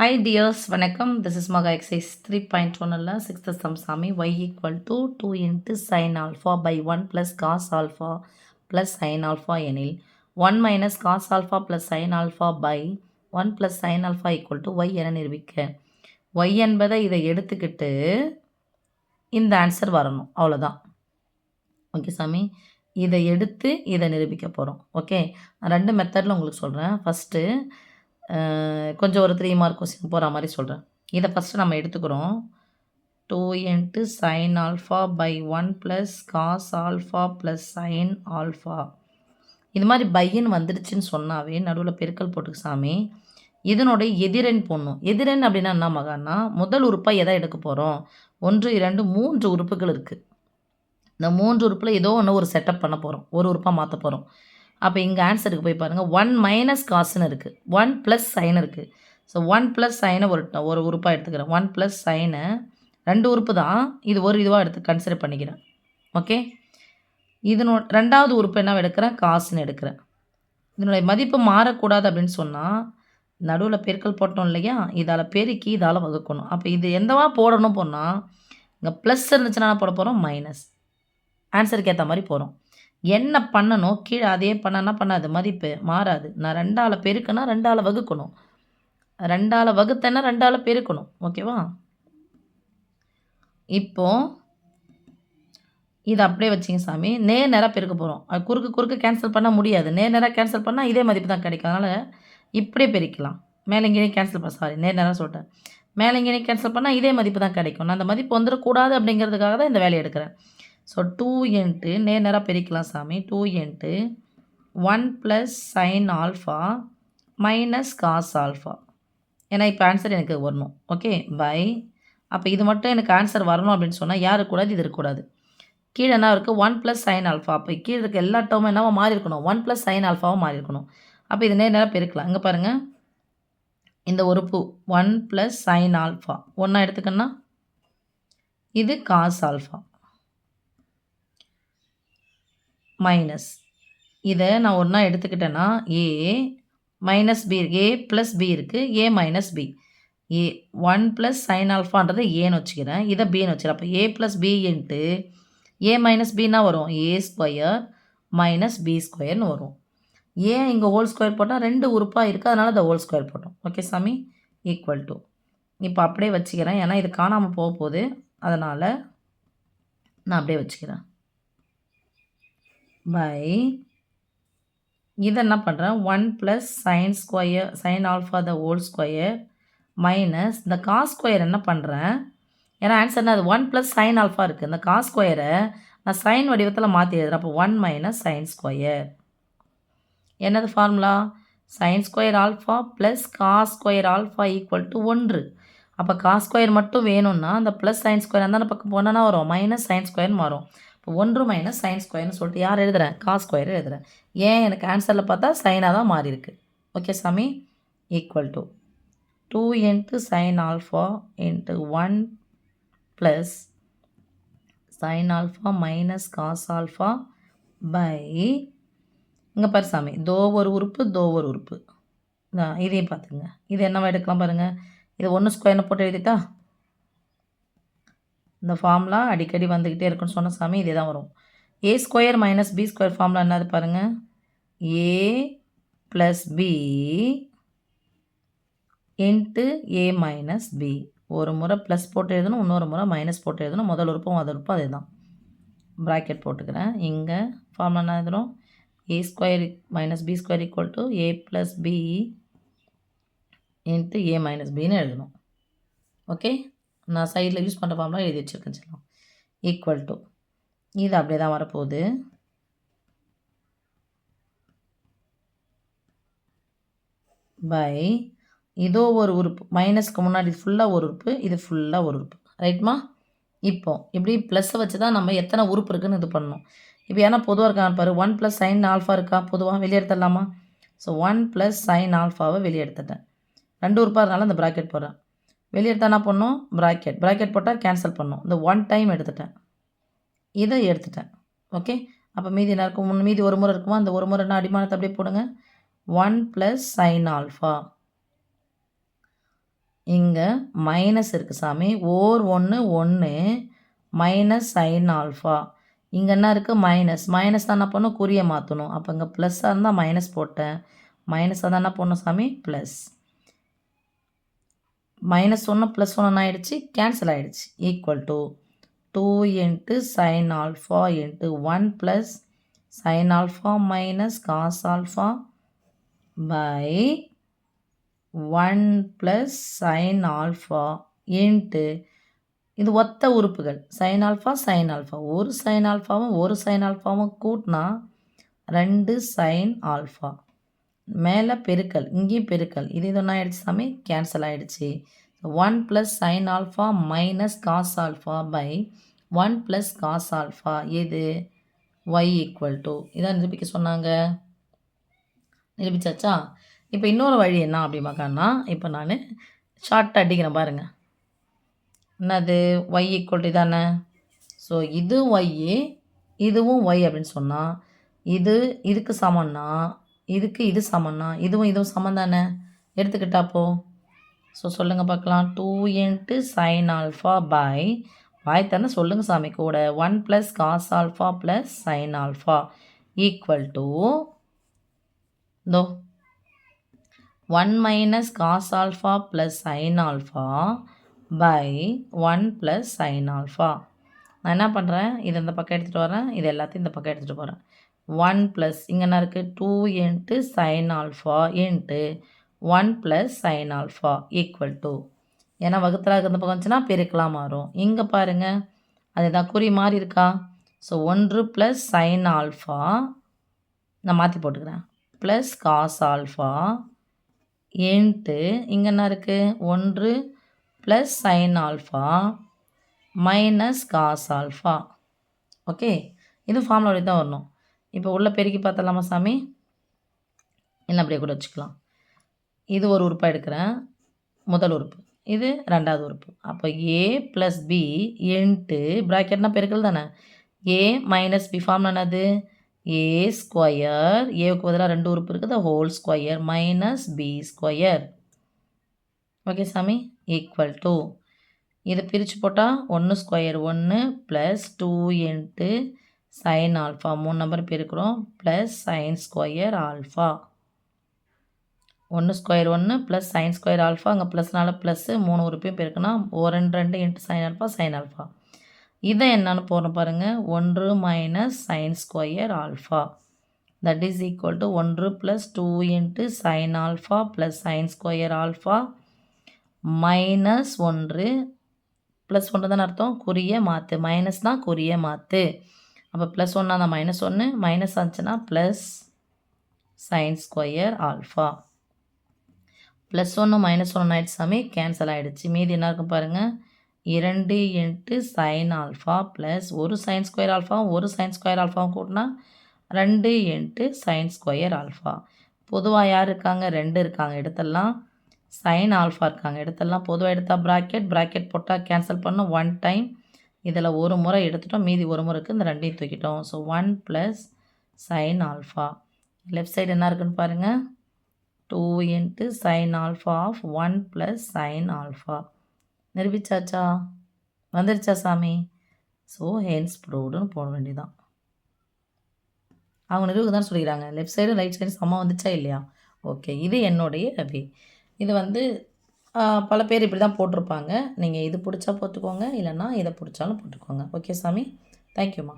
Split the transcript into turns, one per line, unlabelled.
Hi dears, வணக்கம். This is Maga exercise 3.1 6th sum Sami y equal to 2 into sin alpha by 1 plus cos alpha plus sin alpha எனில் 1 minus cos alpha plus sin alpha by 1 plus sin alpha equal to y என நிரூபிக்க. y என்பதை இதை எடுத்துக்கிட்டு இந்த answer வரணும், அவ்வளோதான். Okay சாமி, இதை எடுத்து இதை நிரூபிக்க போகிறோம். ஓகே, நான் 2 மெத்தடில் உங்களுக்கு சொல்கிறேன். ஃபஸ்ட்டு கொஞ்சம் ஒரு 3 மார்க் கொஸ்டின் போகிற மாதிரி சொல்கிறேன். இதை ஃபஸ்ட்டு நம்ம எடுத்துக்கிறோம். 2 into sin alpha by 1 plus cos alpha plus sin alpha. இது மாதிரி பையன் வந்துடுச்சுன்னு சொன்னாவே நடுவில் பெருக்கல் போட்டுக்கு சாமி. இதனுடைய எதிரெண் போடணும். எதிரெண் அப்படின்னா என்ன மகான்னா, முதல் உறுப்பாக எதை எடுக்க போகிறோம்? 1 2 3 உறுப்புகள் இருக்குது. இந்த 3 உறுப்பில் ஏதோ ஒன்று ஒரு செட்டப் பண்ண போகிறோம், ஒரு உறுப்பாக மாற்ற போகிறோம். அப்போ இங்கே ஆன்சருக்கு போய் பாருங்கள். 1 மைனஸ் காசுன்னு இருக்குது, 1 ப்ளஸ் சைன் இருக்குது. ஸோ 1 ப்ளஸ் சைனை ஒரு உறுப்பாக எடுத்துக்கிறேன். 1 ப்ளஸ் சைனை 2 உறுப்பு தான், இது ஒரு இதுவாக எடுத்து கன்சிடர் பண்ணிக்கிறேன். ஓகே, ரெண்டாவது உறுப்பு என்ன எடுக்கிறேன்? காசுன்னு எடுக்கிறேன். இதனுடைய மதிப்பு மாறக்கூடாது அப்படின்னு சொன்னால் நடுவில் பெருக்கல் போட்டோம் இல்லையா, இதால் பெருக்கி இதால் வகுக்கணும். அப்போ இது எந்தவா போடணும் போனால், இங்கே ப்ளஸ் இருந்துச்சுன்னா போட போகிறோம், மைனஸ். ஆன்சருக்கு ஏற்ற மாதிரி போகிறோம். என்ன பண்ணணும்? கீழே அதே பண்ணனா பண்ணாது, மதிப்பு மாறாது. நான் 2ஆல் பெருக்குனா 2ஆல் வகுக்கணும், 2ஆல் வகுத்தேன்னா 2ஆல் பெருக்கணும். ஓகேவா? இப்போது இதை அப்படியே வச்சிங்க சாமி. நேராக பெருக்க போகிறோம். அது குறுக்கு கேன்சல் பண்ண முடியாது. நேராக கேன்சல் பண்ணால் இதே மதிப்பு தான் கிடைக்கும். அதனால் இப்படியே பெருக்கலாம். மேலேங்கேயும் கேன்சல் பண்ண, சாரி நேராக சொல்லிட்டேன். மேலேங்கேயும் கேன்சல் பண்ணால் இதே மதிப்பு தான் கிடைக்கும். நான் அந்த மதிப்பு வந்துடக்கூடாது அப்படிங்கிறதுக்காக தான் இந்த வேலையை எடுக்கிறேன். ஸோ 2 இன்ட்டு நேராக பெருக்கலாம் சாமி. 2 into 1 plus sign alpha minus cos alpha. ஏன்னா இப்போ ஆன்சர் எனக்கு வரணும். Okay, by. அப்போ இது மட்டும் எனக்கு ஆன்சர் வரணும் அப்படின்னு சொன்னால் யார் இருக்கக்கூடாது, இது இருக்கக்கூடாது. கீழே என்ன இருக்குது? 1 ப்ளஸ் சைன் ஆல்ஃபா. அப்போ கீழே இருக்க எல்லா டேர்மும் என்னவோ மாறி இருக்கணும், 1 ப்ளஸ் சைன் ஆல்ஃபாவும் மாறி இருக்கணும். அப்போ இது நேராக பெருக்கலாம். இங்கே பாருங்கள், இந்த உறுப்பு 1 ப்ளஸ் சைன் ஆல்ஃபா ஒன்றா எடுத்துக்கன்னா இது காஸ் ஆல்ஃபா மைனஸ் இதை நான் ஒன்றா எடுத்துக்கிட்டேன்னா ஏ மைனஸ் பி, ஏ ப்ளஸ் பி இருக்குது, ஏ மைனஸ் பி. ஏ 1 ப்ளஸ் சைன் ஆல்ஃபான்றதை ஏன்னு வச்சுக்கிறேன், இதை பின்னு வச்சுக்கிறேன். அப்போ ஏ plus B into A minus பின்னா வரும் ஏ ஸ்கொயர் மைனஸ் பி ஸ்கொயர்னு வரும். ஏன் இங்கே ஹோல் ஸ்கொயர் போட்டால் 2 உறுப்பாக இருக்குது, அதனால் இந்த ஹோல் ஸ்கொயர் போட்டோம். ஓகே சாமி, ஈக்குவல் டு இப்போ அப்படியே வச்சுக்கிறேன். ஏன்னா இது காணாமல் போக போகுது, அதனால் நான் அப்படியே வச்சுக்கிறேன். பை இதை என்ன பண்ணுறேன்? 1 plus sine square sine alpha the whole square minus இந்த காஸ் ஸ்கொயர் என்ன பண்ணுறேன்? ஏன்னா ஆன்சர்னா அது 1 ப்ளஸ் சைன் ஆல்ஃபா இருக்குது. இந்த காஸ் ஸ்கொயரை நான் சைன் வடிவத்தில் மாற்றி எழுதுறேன். அப்போ 1 மைனஸ் சைன் ஸ்கொயர். என்னது formula? Sin square alpha plus cos square alpha equal to 1. அப்போ காஸ் ஸ்கொயர் மட்டும் வேணும்னா அந்த ப்ளஸ் சைன் ஸ்கொயர் அந்த பக்கம் போனோன்னா வரும், மைனஸ் சைன் ஸ்கொயர்னு மாறும். இப்போ 1 மைனஸ் சைன் ஸ்கொயர்னு சொல்லிட்டு யார் எழுதுகிறேன்? காஸ் ஸ்கொயர் எழுதுகிறேன். ஏன் எனக்கு ஆன்சரில் பார்த்தா சைனாக தான் மாறி இருக்கு. ஓகே சாமி, equal to 2 into sign alpha into 1 plus sign alpha minus cos alpha by இங்கே பாரு சாமி, தோ ஒரு உறுப்பு தோ ஒரு உறுப்பு. இதையும் பார்த்துங்க. இது என்னவா எடுக்கலாம் பாருங்கள். இது 1 ஸ்கொயர்னு போட்டு எழுதிட்டா இந்த ஃபார்முலா அடிக்கடி வந்துக்கிட்டே இருக்குன்னு சொன்ன சாமி, இதே தான் வரும். A square minus B square formula என்னது பாருங்கள்? A plus B into A minus B. ஒரு முறை ப்ளஸ் போட்டு எழுதணும், இன்னொரு முறை மைனஸ் போட்டு எழுதணும். முதல் உறுப்பும் அதே தான். ப்ராக்கெட் போட்டுக்கிறேன். இங்கே ஃபார்முலா என்ன எழுதுகிறோம்? A square minus B square equal to A plus B into A minus பின்னு எழுதணும். ஓகே, நான் சைடில் யூஸ் பண்ணுற ஃபார்முலா எழுதி வச்சுருக்கேன். சொல்லலாம் ஈக்குவல் டு இது அப்படியே தான் வரப்போகுது. பை இதோ ஒரு உறுப்பு மைனஸ்க்கு முன்னாடி ஃபுல்லாக ஒரு உறுப்பு, இது ஃபுல்லாக ஒரு உறுப்பு. ரைட்மா? இப்போ இப்படி ப்ளஸ்ஸை வச்சு தான் நம்ம எத்தனை உறுப்பு இருக்குதுன்னு இது பண்ணணும். இப்போ ஏன்னா பொதுவாக இருக்கான்னு பாரு, 1 ப்ளஸ் சைன் ஆல்ஃபா இருக்கா? பொதுவாக வெளியே எடுத்துடலாமா? ஸோ 1 ப்ளஸ் சைன் ஆல்ஃபாவை வெளியே எடுத்துட்டேன். 2 உறுப்பாக இருந்தாலும் இந்த ப்ராக்கெட் போடுறேன். வெளியே எடுத்தால் என்ன பண்ணணும்? ப்ராக்கெட் போட்டால் கேன்சல் பண்ணணும். இந்த 1 டைம் எடுத்துட்டேன், இதை எடுத்துட்டேன். ஓகே, அப்போ மீதி என்ன இருக்கும்? மீதி ஒரு முறை இருக்குமா? அந்த ஒரு முறை என்ன அடிமானத்தை அப்படியே போடுங்க. 1 ப்ளஸ் சைன் ஆல்ஃபா இங்கே மைனஸ் இருக்குது சாமி. ஓர் 1 1 மைனஸ் சைன் ஆல்ஃபா. இங்கே என்ன இருக்குது? மைனஸ். மைனஸ் தான் என்ன பண்ணணும்? குறியை மாற்றணும். அப்போ இங்கே ப்ளஸ்ஸாக இருந்தால் மைனஸ் போட்டேன். மைனஸாக தான் என்ன பண்ணணும் சாமி? ப்ளஸ். மைனஸ் 1 ப்ளஸ் 1 ஆகிடுச்சு, கேன்சல் ஆகிடுச்சு. Equal to 2 into sign alpha into 1 plus sign alpha minus cos alpha by 1 plus sign alpha into இது ஒத்த உறுப்புகள் சைன் ஆல்ஃபா. ஒரு சைன் ஆல்ஃபாவும் கூட்டினா 2 சைன் ஆல்ஃபா. மேலே பெருக்கல், இங்கேயும் பெருக்கல். இது ஒன்றா ஆகிடுச்சு சாமி, கேன்சல் ஆகிடுச்சு. 1 plus sign alpha minus cos alpha by 1 plus cos alpha. இது ஒய் ஈக்குவல் டு இதான் நிரூபிக்க சொன்னாங்க. நிரூபிச்சாச்சா? இப்போ இன்னொரு வழி என்ன அப்படி பார்க்கணுன்னா, இப்போ நான் ஷார்ட்டாக அடிக்கிறேன் பாருங்கள். என்னது? ஒய் ஈக்குவல் டு தானே. ஸோ இது ஒய்யு, இதுவும் ஒய் அப்படின்னு சொன்னால் இதுக்கு சமம்னா இது சமம்னா இதுவும் சமம் தானே. எடுத்துக்கிட்டாப்போ ஸோ சொல்லுங்கள் பார்க்கலாம். 2 இன்ட்டு சைன் ஆல்ஃபா பை வாய் தானே சொல்லுங்கள் சாமி கூட 1 plus cos alpha plus sign alpha equal to 1 minus cos alpha plus sign alpha by 1 plus sign alpha. நான் என்ன பண்ணுறேன்? இதை இந்த பக்கம் எடுத்துகிட்டு வரேன், இது எல்லாத்தையும் இந்த பக்கம் எடுத்துகிட்டு போகிறேன். 1 ப்ளஸ் இங்கே என்ன இருக்குது? 2 into sign alpha into 1 plus sign alpha equal to ஏன்னா வகுத்தலாக இந்த பக்கம் வந்துச்சுன்னா பெருக்கலாம் மாறும். இங்கே பாருங்கள், அதுதான் குறி மாறி இருக்கா? ஸோ 1 ப்ளஸ் சைன் ஆல்ஃபா நான் மாற்றி போட்டுக்கிறேன் ப்ளஸ் காஸ் ஆல்ஃபா இன்ட்டு இங்கே என்ன இருக்குது? 1 plus sign alpha minus cos alpha. Okay, இது ஃபார்முலா தான் வரணும். இப்போ உள்ள பெருக்கி பார்த்தலாமா சாமி? இல்லை அப்படியே கூட வச்சுக்கலாம். இது ஒரு உறுப்பாக எடுக்கிறேன், முதல் உறுப்பு. இது ரெண்டாவது உறுப்பு. அப்போ ஏ ப்ளஸ் பி இன்ட்டு ப்ராக்கெட்னா பெருக்கல் தானே. ஏ மைனஸ் பி ஃபார்முலா என்னது? ஏ ஸ்கொயர், ஏவுக்கு பதிலாக 2 உறுப்பு இருக்குது, whole square minus B square. Okay சாமி, ஈக்குவல் டு இதை பிரித்து போட்டால் 1 square 1 plus 2 into sign alpha 3 number பெருக்கிறோம் plus sine square alpha. 1 square 1 plus sine square alpha, அங்கே ப்ளஸ்னால ப்ளஸ்ஸு 3 உறுப்பையும் பெருக்கினா 2 இன்ட்டு சைன் ஆல்ஃபா. இதை என்னன்னு போகிறோம் பாருங்கள். 1 minus sin square alpha that is equal to 1 plus 2 into sign alpha plus sine square alpha minus 1 plus 1 தானே அர்த்தம். குறியை மாற்று, மைனஸ்னால் குறியை மாற்று. அப்போ ப்ளஸ் 1 அந்த மைனஸ் 1 மைனஸ் ஆச்சுன்னா plus sine square alpha. Plus 1 minus 1 ஆகிடுச்சு சாமி, கேன்சல் ஆகிடுச்சு. மீதி என்ன இருக்கும் பாருங்கள். 2 இன்ட்டு சைன் ஆல்ஃபா ப்ளஸ் ஒரு சைன் ஸ்கொயர் ஆல்ஃபாவும் கூட்டினா 2 இன்ட்டு சைன் ஸ்கொயர் ஆல்ஃபா. பொதுவாக யார் இருக்காங்க? 2 இருக்காங்க, எடுத்துடலாம். சைன் ஆல்ஃபா இருக்காங்க, எடுத்துடலாம். பொதுவாக எடுத்தால் ப்ராக்கெட் போட்டால் கேன்சல் பண்ணோம் 1 டைம். இதில் ஒரு முறை எடுத்துட்டோம், மீதி ஒரு முறை இருக்குது, இந்த 2ஐயும் தூக்கிட்டோம். So 1 plus sign alpha. Left side என்ன இருக்குன்னு பாருங்கள். 2 into sign alpha of 1 plus sign alpha. நிரூபிச்சாச்சா? வந்துருச்சா சாமி? ஸோ ஹென்ஸ் ப்ரூவ்டுன்னு போட வேண்டியதான். அவங்க நிரூபிக்க தான் சொல்லிக்கிறாங்க. லெஃப்ட் சைடு ரைட் சைடு சமம் வந்துச்சா இல்லையா? ஓகே, இது என்னுடைய வே. இது பல பேர் இப்படி தான் போட்டிருப்பாங்க. நீங்கள் இது பிடிச்சா போட்டுக்கோங்க, இல்லைன்னா இதை பிடிச்சாலும் போட்டுக்கோங்க. ஓகே சாமி, தேங்க்யூம்மா.